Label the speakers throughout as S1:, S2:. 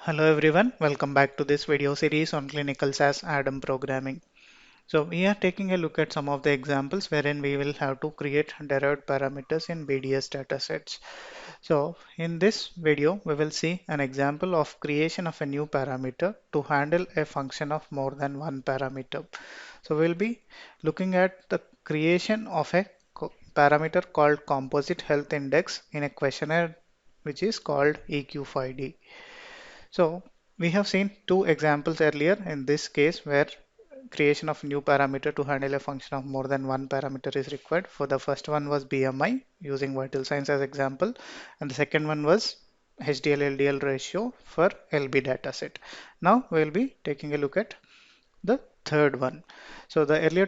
S1: Hello everyone, welcome back to this video series on clinical SAS ADaM programming. So we are taking a look at some of the examples wherein we will have to create derived parameters in BDS datasets. So in this video, we will see an example of creation of a new parameter to handle a function of more than one parameter. So we'll be looking at the creation of a parameter called composite health index in a questionnaire which is called EQ5D. So we have seen two examples earlier in this case where creation of new parameter to handle a function of more than one parameter is required. For the first one was BMI using vital signs as example, and the second one was HDL-LDL ratio for LB dataset. Now we'll be taking a look at the third one. So the earlier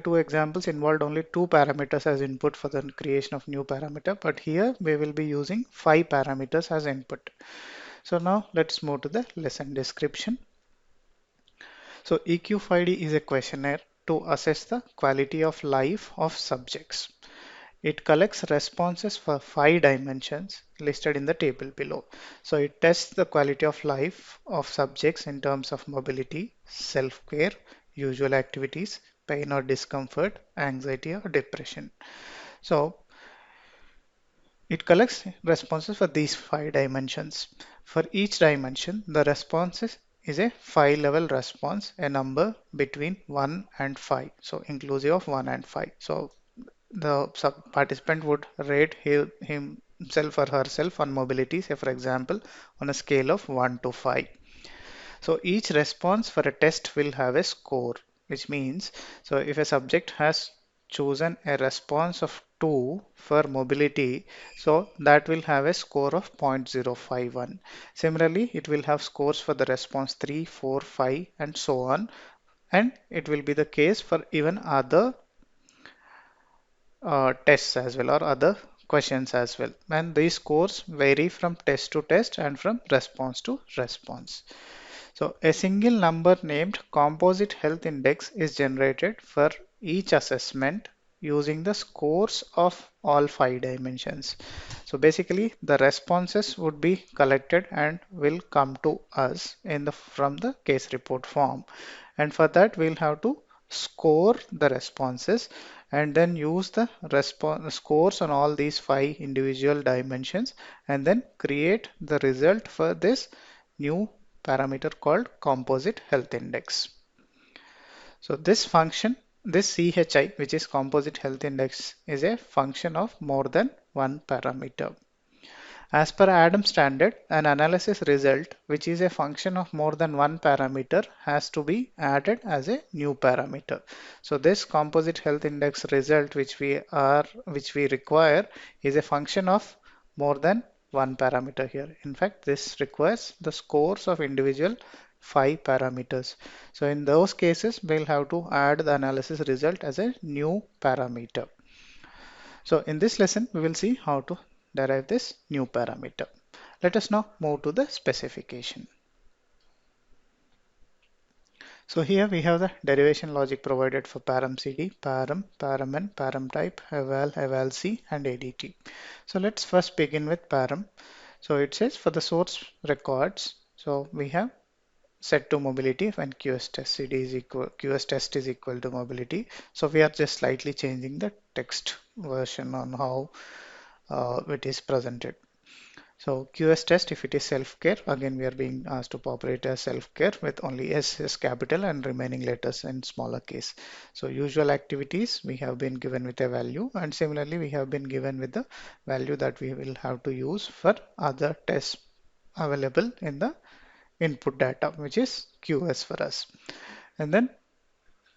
S1: two examples involved only two parameters as input for the creation of new parameter, but here we will be using five parameters as input. So now let's move to the lesson description. So EQ5D is a questionnaire to assess the quality of life of subjects. It collects responses for 5 dimensions listed in the table below. So it tests the quality of life of subjects in terms of mobility, self-care, usual activities, pain or discomfort, anxiety or depression. So it collects responses for these 5 dimensions. For each dimension, the response is a 5-level response, a number between 1 and 5, so inclusive of 1 and 5. So the participant would rate himself or herself on mobility, say for example, on a scale of 1 to 5. So each response for a test will have a score, which means, so if a subject has chosen a response of 2 for mobility, so that will have a score of 0.051. Similarly, it will have scores for the response 3, 4, 5, and so on. And it will be the case for even other tests as well or other questions as well. And these scores vary from test to test and from response to response. So a single number named Composite Health Index is generated for each assessment using the scores of all 5 dimensions. So basically the responses would be collected and will come to us from the case report form. And for that we'll have to score the responses and then use the scores on all these 5 individual dimensions and then create the result for this new parameter called composite health index. So this function, this CHI, which is composite health index, is a function of more than one parameter. As per ADaM standard, an analysis result, which is a function of more than one parameter, has to be added as a new parameter. So this composite health index result, which we require, is a function of more than one parameter here. In fact, this requires the scores of individual 5 parameters. So in those cases, we'll have to add the analysis result as a new parameter. So in this lesson, we will see how to derive this new parameter. Let us now move to the specification. So here we have the derivation logic provided for param CD, param, param-N, param type, eval, eval-C, and ADT. So let's first begin with param. So it says for the source records, so we have set to mobility when QS test is equal to mobility. So we are just slightly changing the text version on how it is presented. So QS test, if it is self-care, again we are being asked to populate as self-care with only S is capital and remaining letters in smaller case. So usual activities we have been given with a value, and similarly we have been given with the value that we will have to use for other tests available in the input data, which is QS for us. And then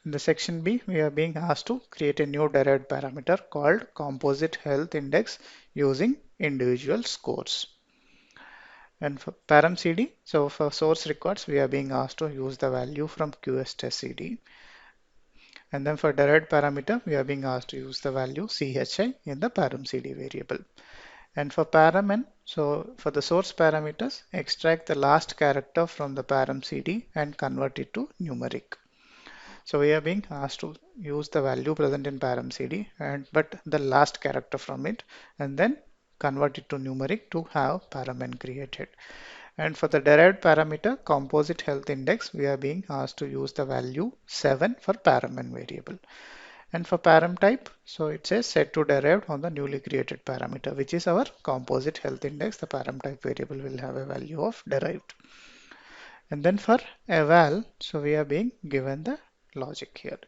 S1: in the section B, we are being asked to create a new derived parameter called composite health index using individual scores. And for param CD, so for source records, we are being asked to use the value from QS test CD. And then for derived parameter, we are being asked to use the value CHI in the param CD variable. And for param-N, so for the source parameters, extract the last character from the param CD and convert it to numeric. So we are being asked to use the value present in param CD but the last character from it and then convert it to numeric to have param-N created. And for the derived parameter composite health index, we are being asked to use the value 7 for param variable. And for param type, so it says set to derived on the newly created parameter, which is our composite health index. The param type variable will have a value of derived. And then for eval, so we are being given the logic here.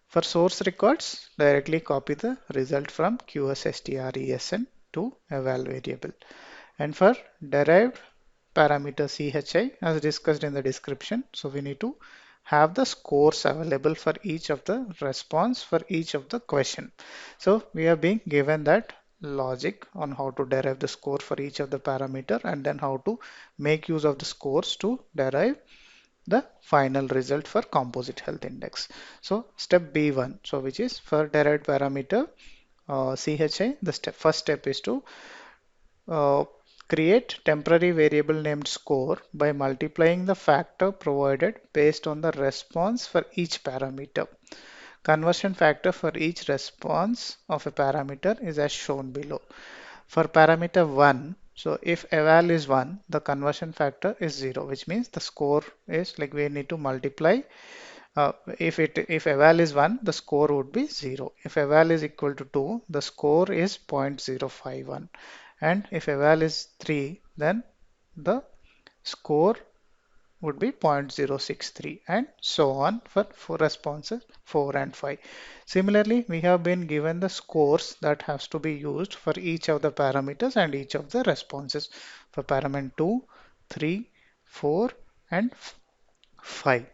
S1: For source records, directly copy the result from QSSTRESN to eval variable. And for derived parameter CHI, as discussed in the description, so we need to have the scores available for each of the response for each of the question. So we are being given that logic on how to derive the score for each of the parameter and then how to make use of the scores to derive the final result for composite health index. So step B1, so which is for derived parameter CHI, the first step is to uh, create temporary variable named score by multiplying the factor provided based on the response for each parameter. Conversion factor for each response of a parameter is as shown below. For parameter 1, so if eval is 1, the conversion factor is 0, which means the score is like we need to multiply. If eval is 1, the score would be 0. If eval is equal to 2, the score is 0.051. And if eval is 3, then the score would be 0.063 and so on for responses 4 and 5. Similarly, we have been given the scores that has to be used for each of the parameters and each of the responses for parameter 2, 3, 4 and 5.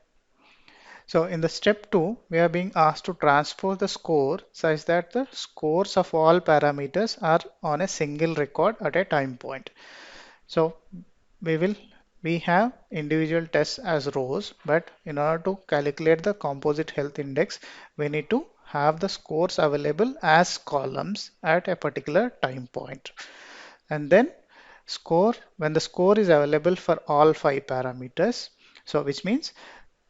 S1: So in the step 2, we are being asked to transpose the score such that the scores of all parameters are on a single record at a time point. So we have individual tests as rows, but in order to calculate the composite health index, we need to have the scores available as columns at a particular time point. And then when the score is available for all 5 parameters, so which means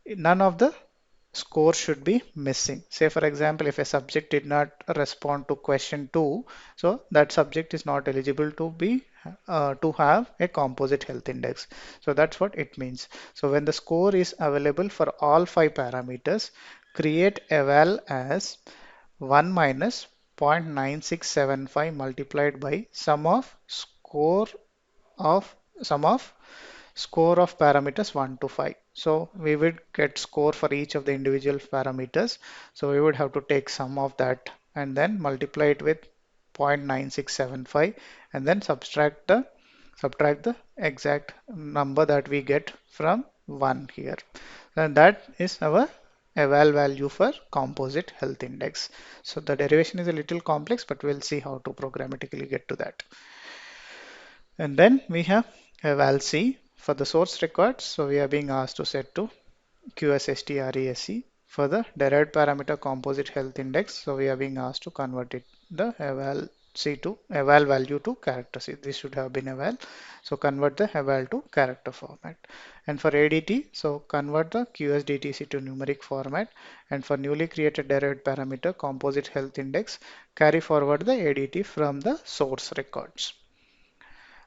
S1: none of the score should be missing. Say for example, if a subject did not respond to question 2, so that subject is not eligible to have a composite health index. So that's what it means. So when the score is available for all 5 parameters, create eval as 1 minus 0.9675 multiplied by of sum of score of parameters 1 to 5. So we would get score for each of the individual parameters. So we would have to take sum of that and then multiply it with 0.9675 and then subtract the exact number that we get from 1 here. And that is our eval value for composite health index. So the derivation is a little complex, but we'll see how to programmatically get to that. And then we have eval C for the source records. So we are being asked to set to QSSTRESC. For the derived parameter composite health index, so we are being asked to convert it the eval C to eval value to character C. This should have been eval. So convert the eval to character format. And for ADT, so convert the QSDTC to numeric format. And for newly created derived parameter composite health index, carry forward the ADT from the source records,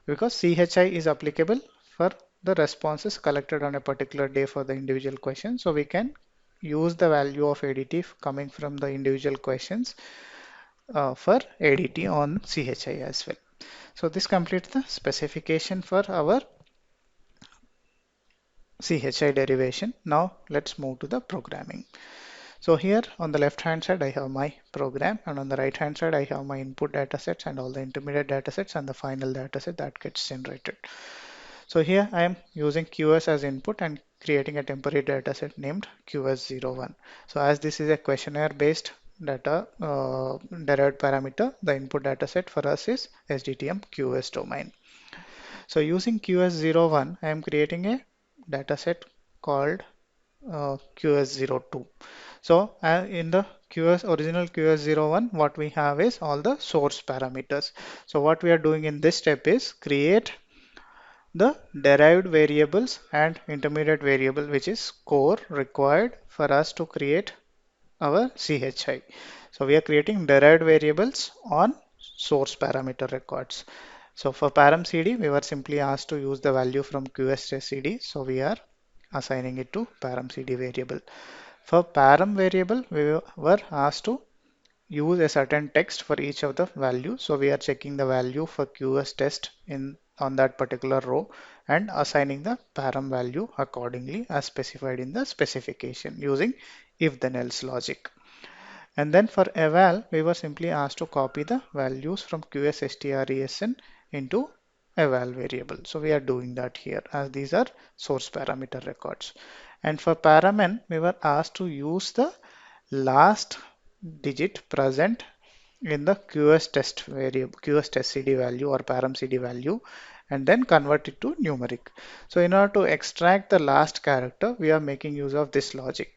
S1: because CHI is applicable for the responses collected on a particular day for the individual question. So we can use the value of ADT coming from the individual questions for ADT on CHI as well. So this completes the specification for our CHI derivation. Now let's move to the programming. So here on the left hand side I have my program, and on the right hand side I have my input datasets and all the intermediate datasets and the final dataset that gets generated. So here I am using QS as input and creating a temporary dataset named QS01. So as this is a questionnaire based data derived parameter, the input dataset for us is SDTM QS domain. So using QS01, I am creating a dataset called QS02. So in the original QS01, what we have is all the source parameters. So what we are doing in this step is create the derived variables and intermediate variable, which is score required for us to create our CHI. So we are creating derived variables on source parameter records. So for param CD, we were simply asked to use the value from QSTestCD. So we are assigning it to param CD variable. For param variable, we were asked to use a certain text for each of the values. So we are checking the value for QS test in on that particular row and assigning the param value accordingly as specified in the specification using if then else logic. And then for eval, we were simply asked to copy the values from QSSTRESN into eval variable. So we are doing that here as these are source parameter records. And for paramen, we were asked to use the last digit present in the QS test variable, QS test CD value or param CD value, and then convert it to numeric. So in order to extract the last character, we are making use of this logic.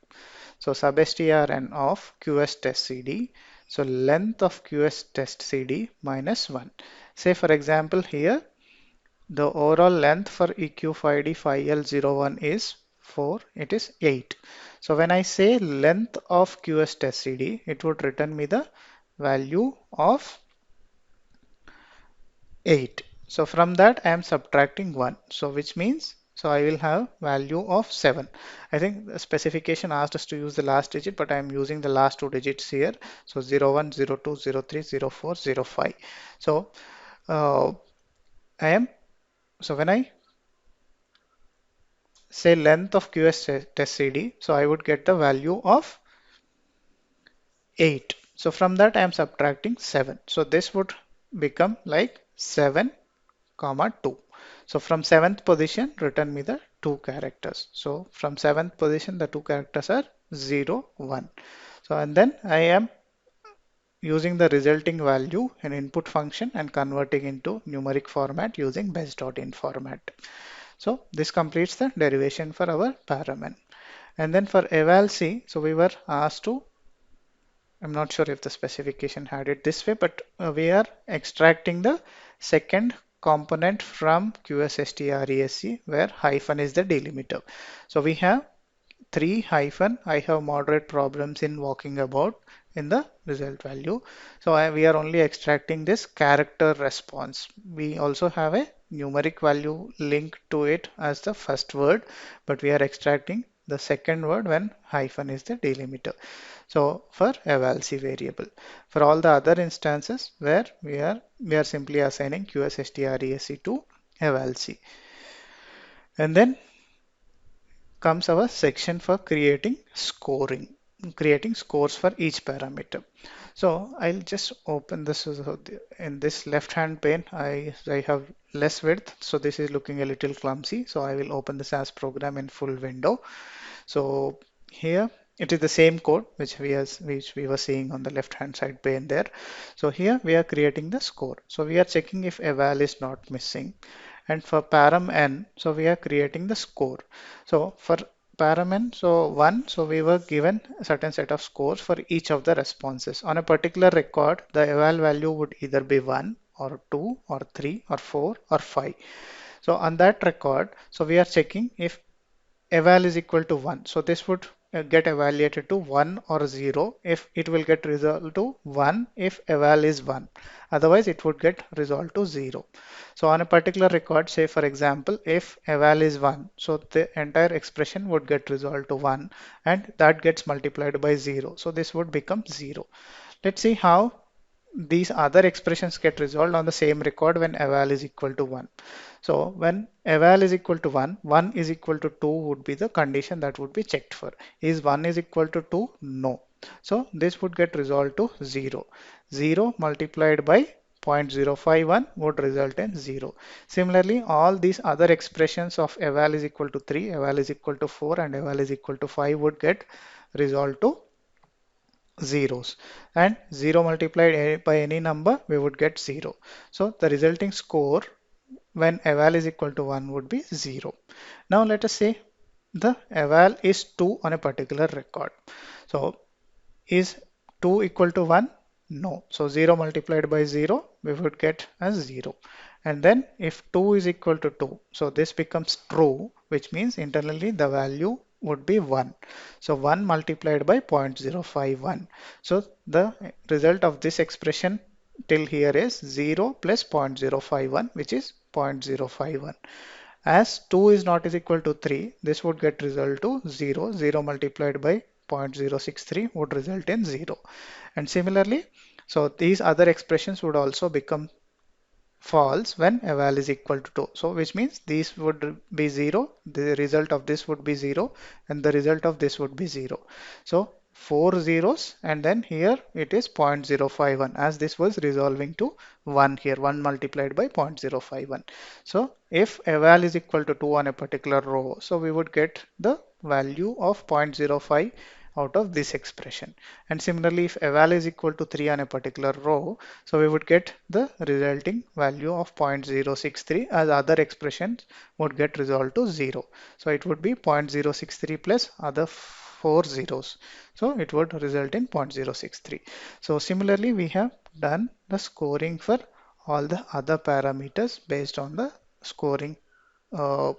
S1: So substrn of QS test CD. So length of QS test CD minus 1. Say for example here, the overall length for EQ5D 5L01 is 4, it is 8. So when I say length of QS test CD, it would return me the value of 8. So from that I am subtracting 1. So which means, so I will have value of 7. I think the specification asked us to use the last digit, but I am using the last two digits here. So 01, 02, 03, 04, 05. So I am, so when I say length of QS test CD, so I would get the value of 8. So from that I am subtracting 7. So this would become like 7 comma 2. So from 7th position return me the two characters. So from 7th position the two characters are 0, 1. So and then I am using the resulting value in input function and converting into numeric format using base.in format. So this completes the derivation for our paramen. And then for eval C, so we were asked to, I'm not sure if the specification had it this way, but we are extracting the second component from QSSTRESC where hyphen is the delimiter. So we have 3 hyphen, I have moderate problems in walking about in the result value. So we are only extracting this character response. We also have a numeric value linked to it as the first word, but we are extracting the second word when hyphen is the delimiter. So for eval C variable. For all the other instances where we are simply assigning QSSTRESC to eval C. And then comes our section for creating creating scores for each parameter. So I'll just open this in this left hand pane. I have less width, so this is looking a little clumsy. So I will open the SAS program in full window. So here it is the same code which we were seeing on the left hand side pane there. So here we are creating the score. So we are checking if eval is not missing. And for param n, so we are creating the score. So for param n, so 1, so we were given a certain set of scores for each of the responses. On a particular record, the eval value would either be 1 or 2 or 3 or 4 or 5. So on that record, so we are checking if eval is equal to 1. So this would get evaluated to 1 or 0 if it will get resolved to 1 if eval is 1. Otherwise it would get resolved to 0. So on a particular record, say for example, if eval is 1, so the entire expression would get resolved to 1 and that gets multiplied by 0. So this would become 0. Let's see how these other expressions get resolved on the same record when eval is equal to 1. So when eval is equal to 1, 1 is equal to 2 would be the condition that would be checked for. Is 1 is equal to 2? No. So this would get resolved to 0. 0 multiplied by 0.051 would result in 0. Similarly, all these other expressions of eval is equal to 3, eval is equal to 4 and eval is equal to 5 would get resolved to zeros, and 0 multiplied by any number we would get 0. So the resulting score when eval is equal to 1 would be 0. Now let us say the eval is 2 on a particular record. So is 2 equal to 1? No. So 0 multiplied by 0 we would get as 0. And then if 2 is equal to 2, so this becomes true, which means internally the value would be 1. So 1 multiplied by 0.051. So the result of this expression till here is 0 plus 0.051, which is 0.051. As 2 is not is equal to 3, this would get result to 0. 0 multiplied by 0.063 would result in 0. And similarly, so these other expressions would also become false when eval is equal to 2. So which means these would be 0, the result of this would be 0, and the result of this would be 0. So four zeros, and then here it is 0.051, as this was resolving to 1 here, 1 multiplied by 0.051. So if eval is equal to 2 on a particular row, so we would get the value of 0.05 out of this expression. And similarly, if eval is equal to 3 on a particular row, so we would get the resulting value of 0.063, as other expressions would get resolved to 0. So it would be 0.063 plus other four zeros. So it would result in 0.063. So similarly, we have done the scoring for all the other parameters based on the scoring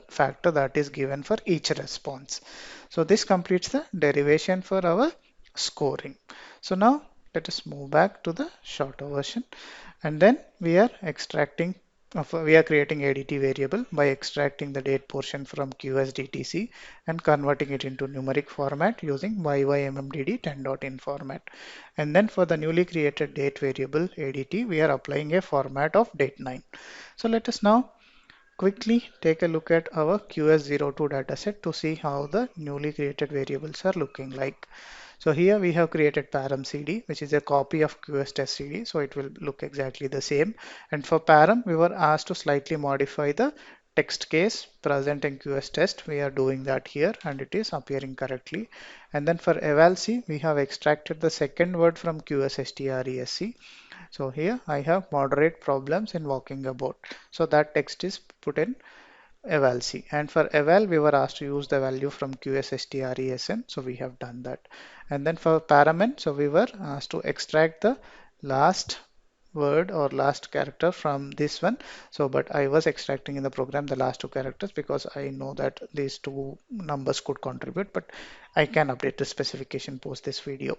S1: factor that is given for each response. So this completes the derivation for our scoring. So now let us move back to the shorter version, and then we are we are creating ADT variable by extracting the date portion from QSDTC and converting it into numeric format using YYMMDD10.in format. And then for the newly created date variable ADT, we are applying a format of date9. So let us now quickly take a look at our QS02 dataset to see how the newly created variables are looking like. So here we have created param CD, which is a copy of QS test CD, so it will look exactly the same. And for param, we were asked to slightly modify the text case present in QS test. We are doing that here, and it is appearing correctly. And then for eval C, we have extracted the second word from QS stresc. So here I have moderate problems in walking about. So that text is put in eval C. And for eval, we were asked to use the value from QSSTRESN. So we have done that. And then for paramen, so we were asked to extract the last word or last character from this one. So, but I was extracting in the program the last two characters because I know that these two numbers could contribute, but I can update the specification post this video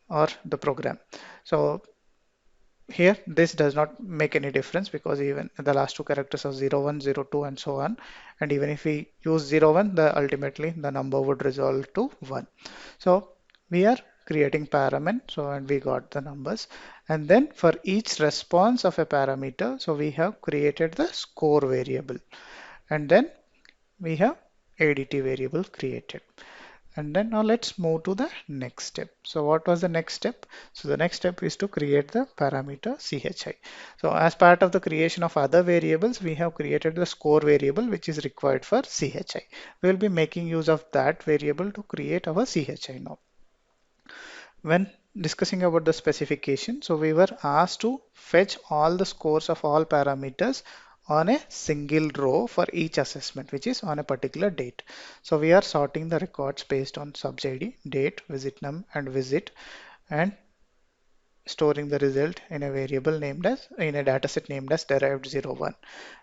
S1: or the program. So here this does not make any difference because even the last two characters are 0 1 0 2 and so on, and even if we use 0 1, the ultimately the number would resolve to 1. So we are creating parameter, so and we got the numbers, and then for each response of a parameter, so we have created the score variable, and then we have ADT variable created. And then now let's move to the next step. So what was the next step? So the next step is to create the parameter CHI. So as part of the creation of other variables, we have created the score variable which is required for CHI. We will be making use of that variable to create our CHI now. When discussing about the specification, so we were asked to fetch all the scores of all parameters on a single row for each assessment, which is on a particular date. So we are sorting the records based on subj ID, date, visit num, and visit, and storing the result in a variable named as in a dataset named as derived01.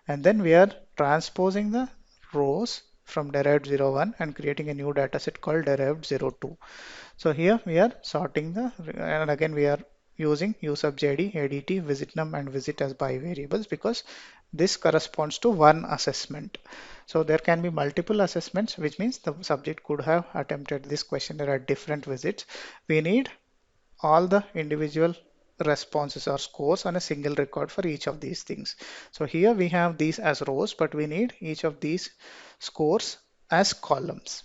S1: And then we are transposing the rows from derived01 and creating a new dataset called derived02. So here we are sorting the, and again we are using useObjID, ADT, visitNum, and visit as by variables because this corresponds to one assessment. So there can be multiple assessments, which means the subject could have attempted this questionnaire at different visits. We need all the individual responses or scores on a single record for each of these things. So here we have these as rows, but we need each of these scores as columns.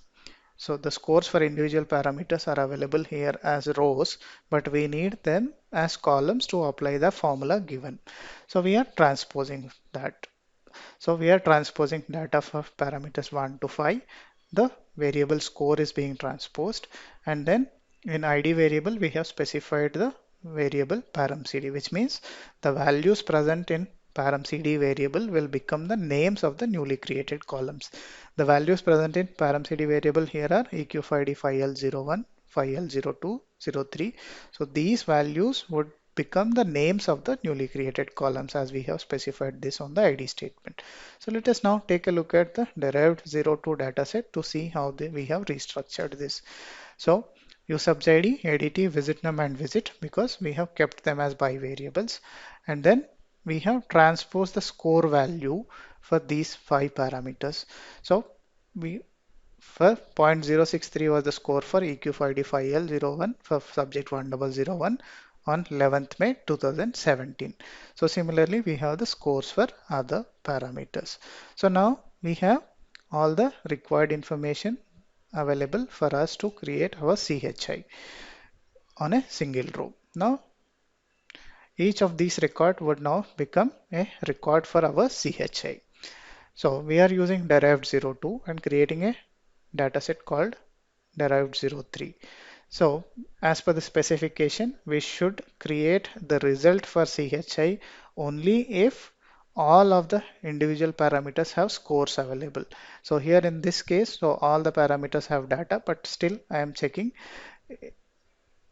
S1: So the scores for individual parameters are available here as rows, but we need them as columns to apply the formula given. So we are transposing that. So we are transposing data for parameters 1 to 5. The variable score is being transposed, and then in ID variable we have specified the variable param CD, which means the values present in param CD variable will become the names of the newly created columns. The values present in param CD variable here are EQ5D 5L01, 5L02, 03. So these values would become the names of the newly created columns as we have specified this on the ID statement. So let us now take a look at the derived 02 dataset to see how we have restructured this. So use subs ID, ADT, visit num and visit because we have kept them as by variables. And then we have transposed the score value for these 5 parameters. So we for 0.063 was the score for EQ5D 5L01 for subject 1001 on 11th May 2017. So similarly, we have the scores for other parameters. So now we have all the required information available for us to create our CHI on a single row. Now each of these record would now become a record for our CHI. So we are using Derived 02 and creating a dataset called Derived 03. So as per the specification, we should create the result for CHI only if all of the individual parameters have scores available. So here in this case, so all the parameters have data, but still I am checking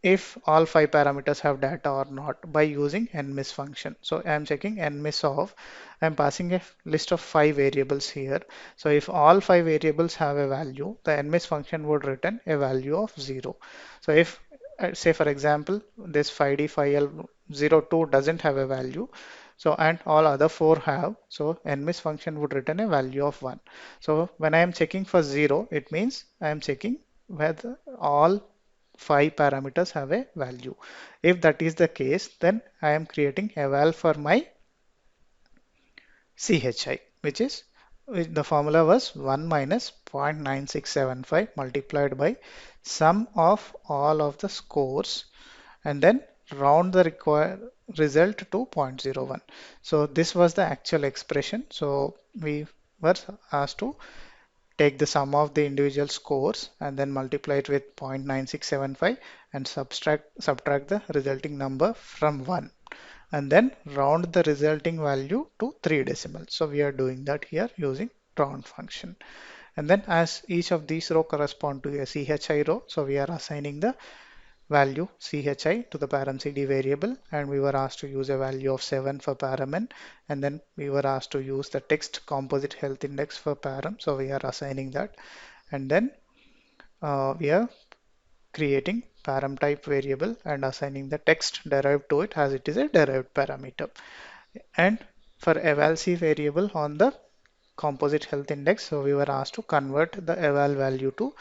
S1: if all 5 parameters have data or not by using nmis function. So I am checking nmis of, I am passing a list of 5 variables here. So if all 5 variables have a value, the nmis function would return a value of 0. So if say for example this 5D5L02 doesn't have a value, so and all other 4 have, so nmis function would return a value of 1. So when I am checking for 0, it means I am checking whether all 5 parameters have a value. If that is the case, then I am creating eval for my CHI, which the formula was 1 minus 0.9675 multiplied by sum of all of the scores and then round the required result to 0.01. So this was the actual expression. So we were asked to take the sum of the individual scores and then multiply it with 0.9675 and subtract the resulting number from 1 and then round the resulting value to 3 decimals. So we are doing that here using round function. And then as each of these row correspond to a CHI row, so we are assigning the value CHI to the param CD variable, and we were asked to use a value of 7 for param n, and then we were asked to use the text composite health index for param, so we are assigning that. And then we are creating param type variable and assigning the text derived to it as it is a derived parameter. And for eval C variable on the composite health index, so we were asked to convert the eval value to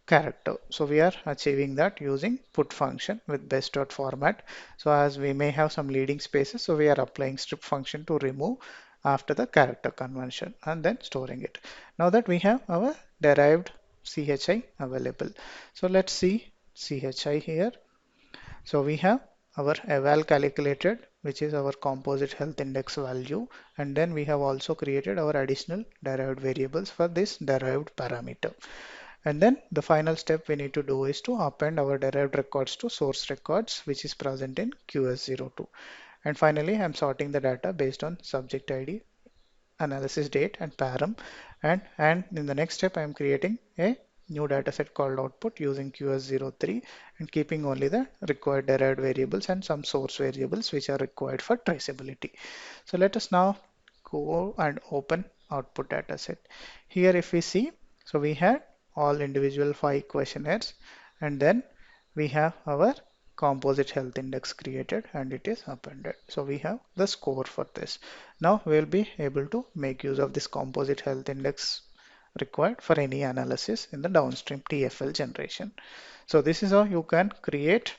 S1: character. So we are achieving that using put function with base.format. So as we may have some leading spaces, so we are applying strip function to remove after the character conversion and then storing it. Now that we have our derived CHI available. So let's see CHI here. So we have our eval calculated, which is our composite health index value, and then we have also created our additional derived variables for this derived parameter. And then the final step we need to do is to append our derived records to source records, which is present in QS02. And finally, I'm sorting the data based on subject ID, analysis date, and param. And in the next step, I'm creating a new dataset called output using QS03 and keeping only the required derived variables and some source variables which are required for traceability. So let us now go and open output dataset. Here if we see, so we had all individual 5 questionnaires and then we have our composite health index created and it is appended. So we have the score for this. Now we'll be able to make use of this composite health index required for any analysis in the downstream TFL generation. So this is how you can create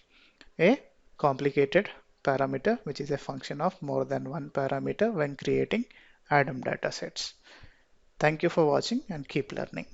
S1: a complicated parameter which is a function of more than one parameter when creating ADaM datasets. Thank you for watching and keep learning.